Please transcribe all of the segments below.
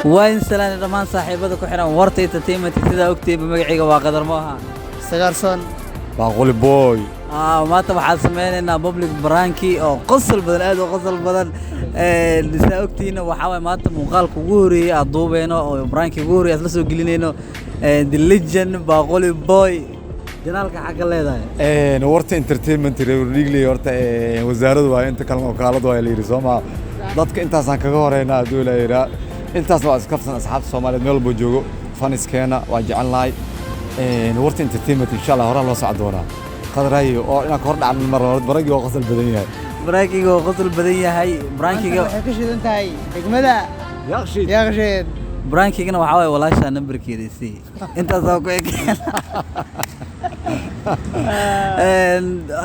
وين سلام دمان صاحبada ku xiran warta entertainment sida ogtay magacayga waa qadar ma aha sagaarsan باقول بوي maanta waxaan sameynaynaa public branki oo qosol badan aad u qosol badan sida ogtiina waxa way maanta muuqaalka ugu horeeyay aad duubeeno oo branki ugu horeeyay la soo gelinayno the legend باقول boy janaalka xaga leedahay warta entertainment reegli horta wasaaraddu waa inta kalma wakaaladu ay leeyihiin Soomaa dadka intaas aan kaga horeynaa dawladda intaas waa iskafsan asxaabta Soomaaliyeed meel buu joogo faniskeena waa jecelnahay warta entertainment insha Allah hore loo socdo doonaa qadraayo oo ina ka hor dhacay mar hore baragi oo qosol badan yahay brankiga oo qosol badan yahay brankiga waxay ka shidan tahay degmada yaaqsheed brankigana waxa way walaasha numberkeeda si intaas oo ku eg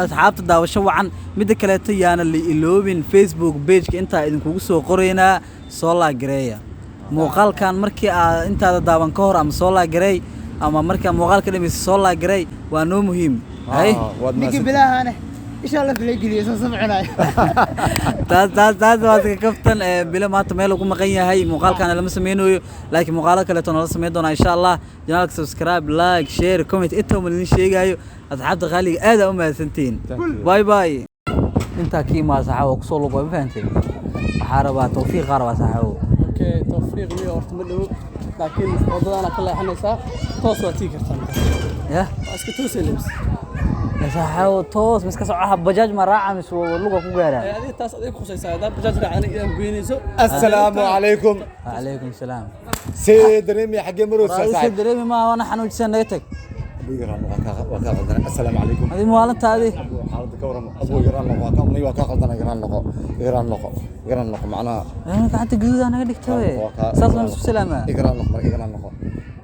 asxaabta daawasho wacan mid kale tayaana la iloobin Facebook page ka inta idinku soo qoreynaa soo la gareeya muuqaalkan markii aad intaada daawan ka hor ama soo la gareey ama marka muuqaalka dhimis soo la gareey waa noo muhiim hay nigi bilaahane insha Allah bilay geliyo soo samcinaay taas waa ka kaftan bila maanta meel ugu maqan yahay muuqaalkan lama sameeynayo laakiin muuqaalo kale toona la sameeyn doona insha Allah janaalka subscribe like share comment inta ma idin sheegayo asxaabta qaaliga aad u mahadsantiin bye bye inta kiima saxaabo ku soo luqo fahantay waxa rabaa tawfiiq qaraba saxaabo okay tawfiiq iyo horta ma dhaw laakiin wadadana kala xanaysa toos waa tii kartaan ya iska toosayleys saxaabo toos miska socaha bajaaj ma raaca mis luqa ku gaara adii taas adii khusaysaa dad bajaaj raacana idaan goynayso assalaamu alaykum wa alaykum salaam سيدريمي حق مرو ساعد دريمي ما وانا حنوجسن نغتك السلام عليكم هذه موالنتادي حالد كورم ابو يران لقو كان مي waa ka qaldan يران لقو macnaha انا كنت جديد انا dhigtay saas ma isku salaama يران لقو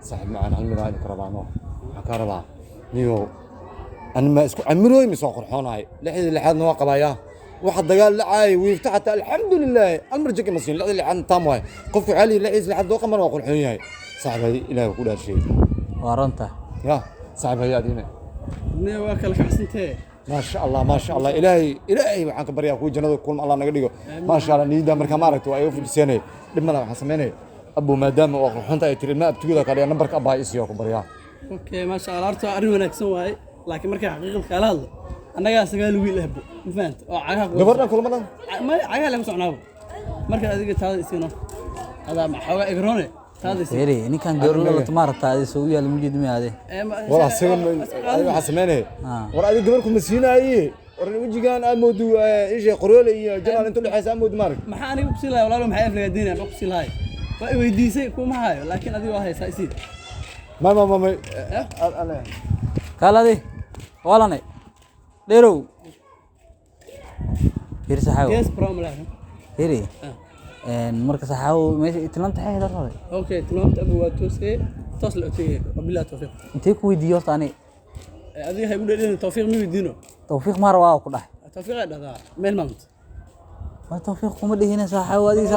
صاحب معنا علمي هاي كربانو كربا نيو انا ما اسكو عمروي مسو قرxoonaay lixaad noo qabaaya waxa dagaal lacay wiifta xataa alxamdulillah almarjaki masiin lixaad lixaad taam way qofku cali lixaad doo qamar waa qurxoon yahay saaxibay ilaahay ku dhaashay waranta يا صاحب هيادينا nee waa kala kacsantee ما شاء الله إلهي waxaan ka baryaa ku jannada kulma Allah naga dhigo ma sha Allah niida marka ma aragto ay u fidiseenay dhimada waxaan sameynay abu maadaama oo xunta ay tirin ma abtugada kale numberka abaa isiyo ku baryaa okay ma sha Allah arto arrin wanaagsan waay laakiin markay xaqiiqada kala hadlo annaga sagaal wiil ahbo ma fahanto oo cagaha gabarna kulmadan ma cagaha lagu socnaabo marka adiga taada isino hada ma xooga igroone هيري إني كان قرر تمارت هذه سوية المجد ما هذه والله سجن أيوة حسمانه ورا هذه قبلكم مسينا أيه ورا وجي كان أمودو إيش قريول إيه جنال أنتوا اللي حاس أمود مارك ما حاني بقصيلها ولا لهم حياة في الدنيا بقصيلها ويديسي كوم هاي لكن هذه واحد سايسيد ما أنا قال هذه ولا ني ليرو هيري سحاو يس برام لا هيري marka saxaawo meesha itlanta xeed raray okay tilmaamta abu waa toos la otay billaah tawfiiq intee ku weydiiyo tani adiga hay u dheerin tawfiiq mi weydiino tawfiiq mar waa ku dhahay tawfiiq ay dhadaa meel maamut waa tawfiiq kuma dhihina saxaawo adii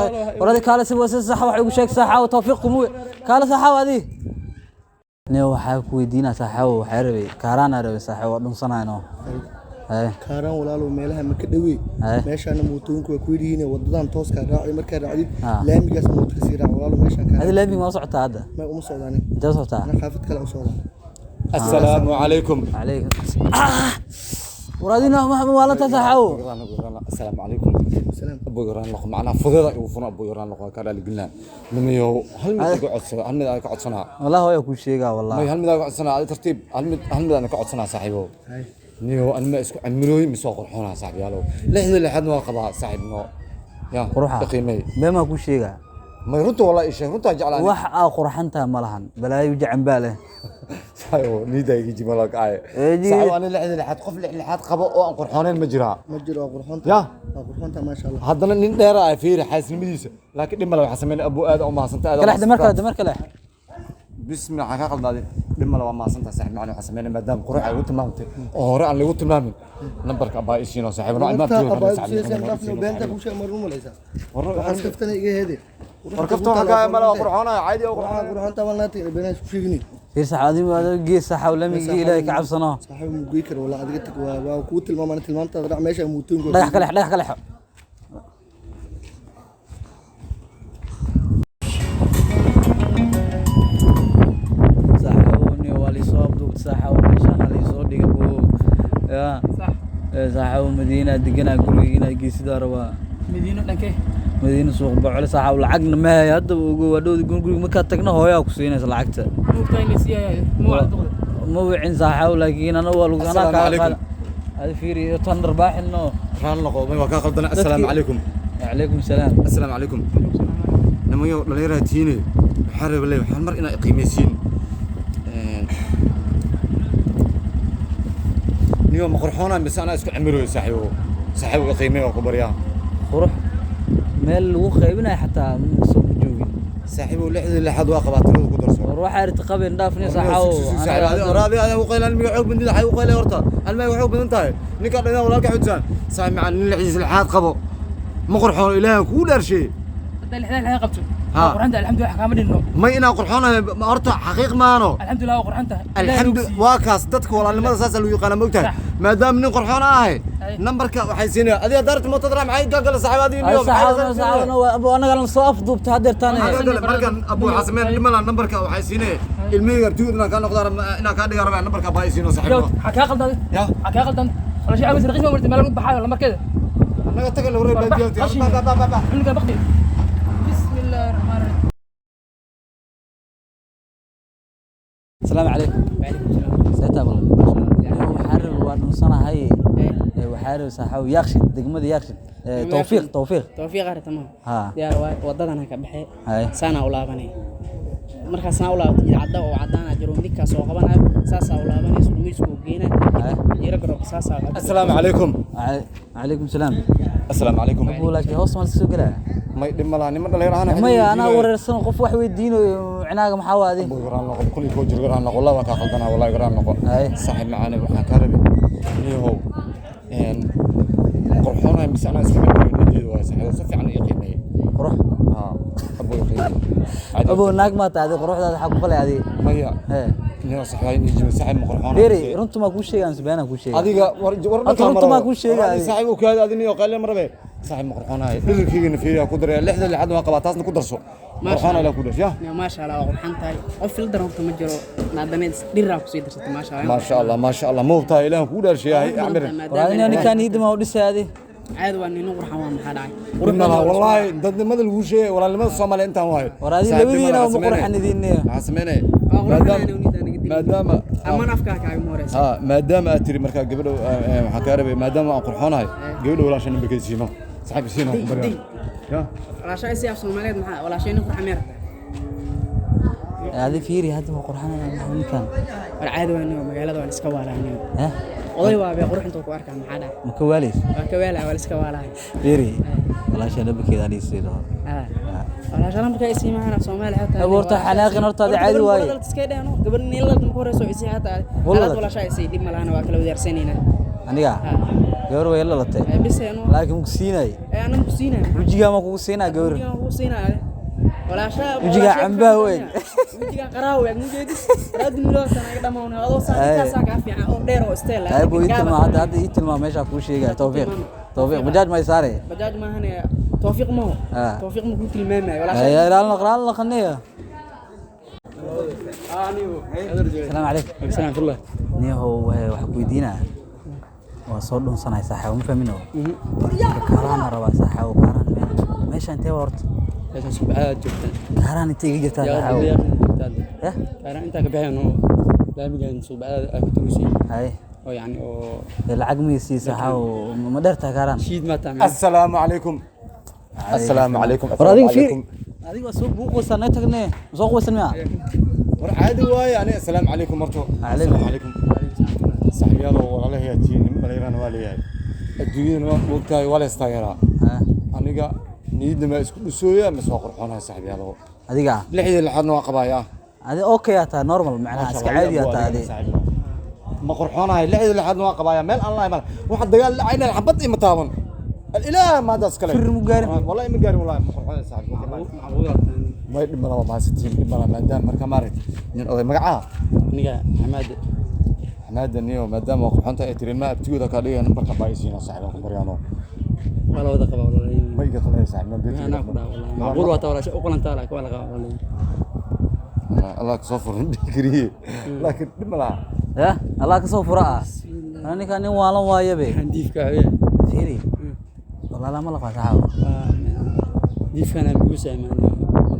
waradi kala si wasa sax wax ugu sheeg saxaawo tawfiiq kuma kala saxaawo adii ne waxa ku weydiina saxaawo waxa rabay kaarana rabay saxaawo dhunsanayno كاران ولاalo meelaha ma ka dhawey meeshana mootooyinku way ku yiriin wadadan tooska raacay markay raacdid laamigaas mootka si raac walaalo meeshan ka hada laamiga ma socota hada ma uma socdaan inta socota ana xaafid kale u socdaan السلام عليكم ورادينا ما ولا تسحو السلام عليكم السلام ابو يران لقو معنا فضيله يوفنا ابو يران لقو كذا لقلنا نميو هل مد قعدسنا هل مد قعدسنا والله هو يكون شيغا والله هل مد قعدسنا على ترتيب هل مد انا قعدسنا صاحبه نيو أنا ما اسكو عمروي مسوق قرحونا صاحبي يالو لحد ما قضاء صاحب نو يا قرحة قيمي بما كل شيء ما يرد والله إيش يرد جعلان وح قرحنتها ملهن بلا يوجع باله صايو نيدا يجي ملاك صايو أنا لحد قفل لحد قبا أو قرحونين مجرى قرحونتا يا قرحونتا ما شاء الله هذا نين ديرا فير حاسن مديسة لكن لما لو حسمين أبو آد أو ما سنت آد كلا حد دمر كلا بسم الله حقا قلنا لما لو ما سنت صاحب معنا حسمين مدام قرح قلت مامتي أو رأى اللي قلت مامن نمبرك أبا إيشينو صاحب نوع ما بتيجي أبا إيشينو بنتك وش أمرهم ولا إذا وركبتنا إيه هذه وركبتوا حقا ما لو قرحونا عادي أو قرحونتا والله بينا شوفيني في سعادي ما جي صحة ولا مي جي إلى كعب صناه صحيح مجيكر ولا أدريتك وكوت الماما أنت الماما تدرع ماشي موتون لا يحكي saaxaw meeshaan hal soo dhiga buu ya saaxaw madiina degana guriga geesida rabaa madiina dhankee madiina suuq bacol saaxaw lacagna ma hay hadda ugu wadhow guriga marka tagna hooyaa ku siinaysa lacagta ma wicin saaxaw laakiin ana waa lagu ana ka qaad hada fiiri tandar baaxino raan noqo ma ka qaldana assalaamu calaykum calaykum salaam assalaamu calaykum namayo dhalinyarada tiine waxaan rabay waxaan mar inaa qiimeysiin niyo ma qurxoona mise anaa isku camiroyo saaxiibo qiimeeyo ku baryaa qurux meel lagu qaybinayo xataa ma soo joogin saaxiibo lixdii waa qabaatirada ku darso war waxa arid qabin dhaafni saaxaw raadi ada u qaylaan miga xoog bandida xay u qaylay horta almay waxu badan tahay ninka dhinaa walaalka xudsan saaxiib macaan nin lixdiis lixaad qabo ma qurxoon ilaahay ku dhaarshay hadda lixdaad qabto qurxanta alxamdulillah kama dhinno ma ina qurxoona horta xaqiiq maano alxamdulillah qurxanta alxamdulillah waa kaas dadka walaalnimada saas lagu yaqaan ma ogtahay maadaama nin qurxoon ahay numberka waxay siinayaan adiga daarta mootada raam ay gagal saaxiibadii niyo saaxiibana abo anaga la soo afduubta hadeertaan markan abu xasmeen dhimala numberka waxay siinayaan ilmiga tuudna ka noqdaan ina ka dhiga rabaa numberka baa isiino saaxiibo xaka qaldan ya xaka qaldan wala shay amis raqiis ma martay meel lagu baxayo la markeeda anaga tagal hore baadiyo ba xulka baqdi bismillahir rahmanir rahim السلام عليكم. وعليكم السلام. سيتابل. وحارب ونصنعهاي وحارب صحاو ياخشد دقمة ياخشد توفيق غير تمام. ها. يا ودنا كبحي. هاي. سنة ولا بني. marka sana ula yiraahdo oo cadaan jiro midka soo qabanayo saasa ula banayso miisku geena jira garab saasa assalaamu calaykum calaykum salaam assalaamu calaykum abu laakiin hoos ma soo galaa may dhimala nima dhalinyarada maya ana wareersan qof wax weydiinayo cinaaga maxaa waadi garaan noqon kulli ko jir garaan noqon laba ka qaldana wallahi garaan noqon saaxiib macaan waxaan ka rabay niyow qurxoona misana iska dhigay waa saaxiib si fiican iyo qiimeeyay qurux أبو ناق ما تعدي قروح هذا حق فلي هذه مية نيو صحيح نجيب صاحب مقرحون بيري رنتو ما كل شيء أنا سبحانه كل شيء هذيك رنتو ما كل شيء هذه صاحب وكذا هذه نيو قال لي مرة بيه صاحب مقرحون هاي اللي كيجي فيها قدرة اللحظة اللي حد ما قبضتها نقدرسو مقرحون لا قدرش يا ما شاء الله قرحان تاي أفل درهم تمجرو نادنيت ديرا كسيد رست ما شاء الله ما شاء الله ما شاء الله مو تاي لا قدرش يا هاي عمر وهذا أنا كان يدم أو لسه هذه عاد واني نور حوام حداي والله ضد ماذا الوشة ولا لماذا الصومال أنت واي ورادي لبينا ومقرح نديني عسمني ما دام أما نفكك يا مورس ما دام أتري مركز قبله حكاربي ما دام أقرحون هاي قبله ولا شيء نبكي سينو صاحب سينو يا ولا شيء سيف صوماليات محا ولا شيء نقرح مير هذه فيري هذا مقرحنا مكان عاد واني مقالة ولا سكوالا ها oday waa bay qurux inta ku arkaa maxaa dhac ma ka waaleys waa ka weelaa wala iska waalahay beeri wala shana bakeeda dhiisaydo wala shana markay siimaana Soomaali hatta aborta xanaaqin horta caadi waaye iska dhaano gabar niilad ma horeyso isi hatta wala shay si dib malaana waa kala wadaarsanayna aniga gabar way la latay biseeno laakiin ku siinay ana ku siinay wajiga ma ku siinay gabar ku siinay ولا شاب وجيك عمباه وين وجيك قراوي مجدس راد ملوتنا يدمون هذا ساعه في او دير او ستيل اي بو يتلما هذا يتلما ماشي كو شيغا توفيق بجاج ما يساري بجاج ما هنا توفيق ما توفيق ما قلت الماما ولا شيء يا لا نقرا الله خنيه السلام عليكم السلام ورحمه الله نيهو waxa ku weydiina waa soo dhunsanay saaxiib ma fahmino karaan raba saaxiib karaan meesha intee horta هذا سبعات جبتان كاران انت يجي جبتان يا يا كاران انت كبحينو لا مجان سبعات اكتروسي هاي او يعني او العقم يسيس حاو ما درتها كاران شيد ما تعمل السلام عليكم السلام عليكم عليكم هذيك سوق بوق وسنتكني سوق وسنما عادي واي يعني السلام عليكم مرتو السلام عليكم صاحبي يلا والله هي تجين بليران والي الدنيا وقتها ولا استايرا انيغا نيد ما اسكو دسويا ما سو قرخونها صاحبي هذا اديغا لخيد لحدنا واقبايا هذه اوكي تا نورمال معناها اسك عادي تا هذه ما قرخونها لخيد لحدنا واقبايا ميل الله ما واحد دغال عين الحبط اي متاون الاله ما داس كلام فر مقارن والله ما قارن والله ما قرخونها صاحبي ما يدمر ما 60 ما دام marka maarid nin oday magaca niga حماد النيو ما دام قرخونتا اي تري ما abtigoda ka dhigay numberka baayisiina صاحبي ku baryaano ولا ودا قبا ولا ما يقدر يساعد ما بيت انا قدا والله معقول ولا شيء اقول انت لك ولا قبا ولا الله كصفر ذكري لكن دم لا يا الله كسو فرقة أنا كان والله وايبه ديف كاوي فيري والله لا ملقى تعاو ديف كان بيوسع من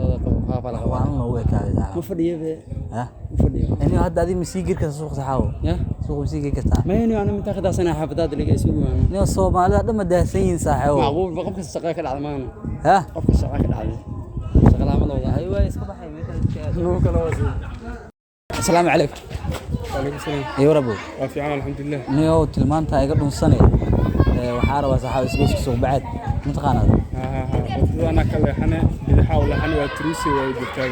هذا طبعا فلا والله هو كاوي تعاو مفرديه به ها مفرديه إني هذا هذه مسيجر كسوق تعاو يا سوق مسيجر كتاع ما يعني أنا متأخذ سنة حفظات اللي يسوي نيو الصومال هذا ما دهسين صاحو معقول بقف السقاء كده على مانا ها قف السقاء كده على شغل عمل وضع أيوة يسكب حي هو كلا السلام عليكم وعليكم السلام أيوة ربو وفي عام الحمد لله نيو تلمان تاي قبل سنة وحارة وصحاب يسوق سوق بعد متقانا ها أنا كلا حنا إذا حاول حنا وتريسي ويجتاز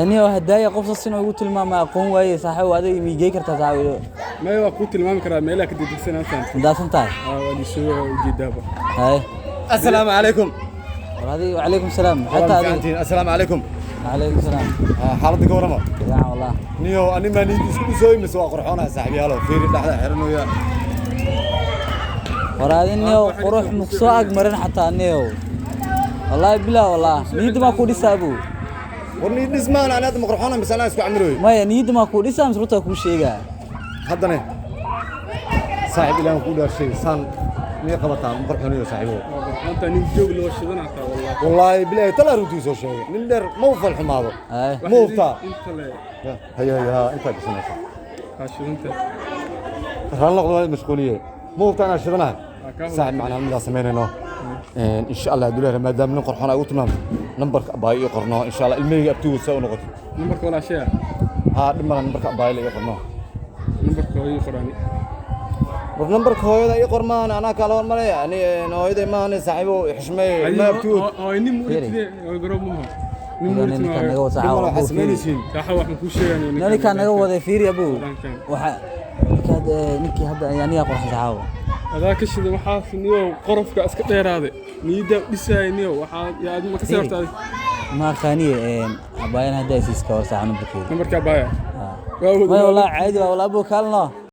نيو هدايا قفص السنة ويقول تلمان ما أقوم ويا صاحو هذا يجي كرتا تعاو ما هو قلت المام كرا ميلا كده سنة ثانية دا سنتاي اللي سوى جدابة هاي السلام عليكم وهذه وعليكم السلام حتى هذه السلام عليكم عليكم السلام حالتك ورما يا والله نيو أنا ما نيجي سوي مسوا قرحونا صاحبي هلا فيري لحظة حرنو يا وهذه نيو قروح مقصوعك مرن حتى نيو والله بلا والله نيد ما كودي سابو ورني نسمان أنا هذا مقرحونا بس أنا أسكو عمروي ما نيد ما كودي سام سرطة كل شيء حدنا صاحب إلى نقول شيء سان مية قبطة مقرحوني يا صاحبه أنت نيجوك لو شدنا والله والله بلا تلا روتي سو شيء نندر مو في الحماضة اي مو فتا أنت لا هيا أنت بسنا شو أنت هلا نقول المسؤولية مو فتا أنا شدنا صاحب معنا من سمينا إنه إن شاء الله دولار ما دام نقرحنا أوتنا نمبر باي يقرنا إن شاء الله المية أبتو سو نقطة نمبرك ولا شيء نمبر باي اللي يقرنا نمبرك هو قراني نمبر هويدا اي قرمان انا كالون مالي يعني هويدا ما انا صاحبه حشمي ما بتو هاي نمرتي قرب مها نمرتي كان نغو ساعه حسمينيسين صح واحد كل شيء يعني ناني كان نغو ودا فيري ابو waxa kada ninki hadda yani ya qorx saawo هذا كشيء waxa niyo qorofka iska dheeraaday niida dhisayniyo waxa yaad ma ka saartay ma khaniye abayana hadda iska war saacan barkeed نمبرك بايا والله عادي والله ابو كلنا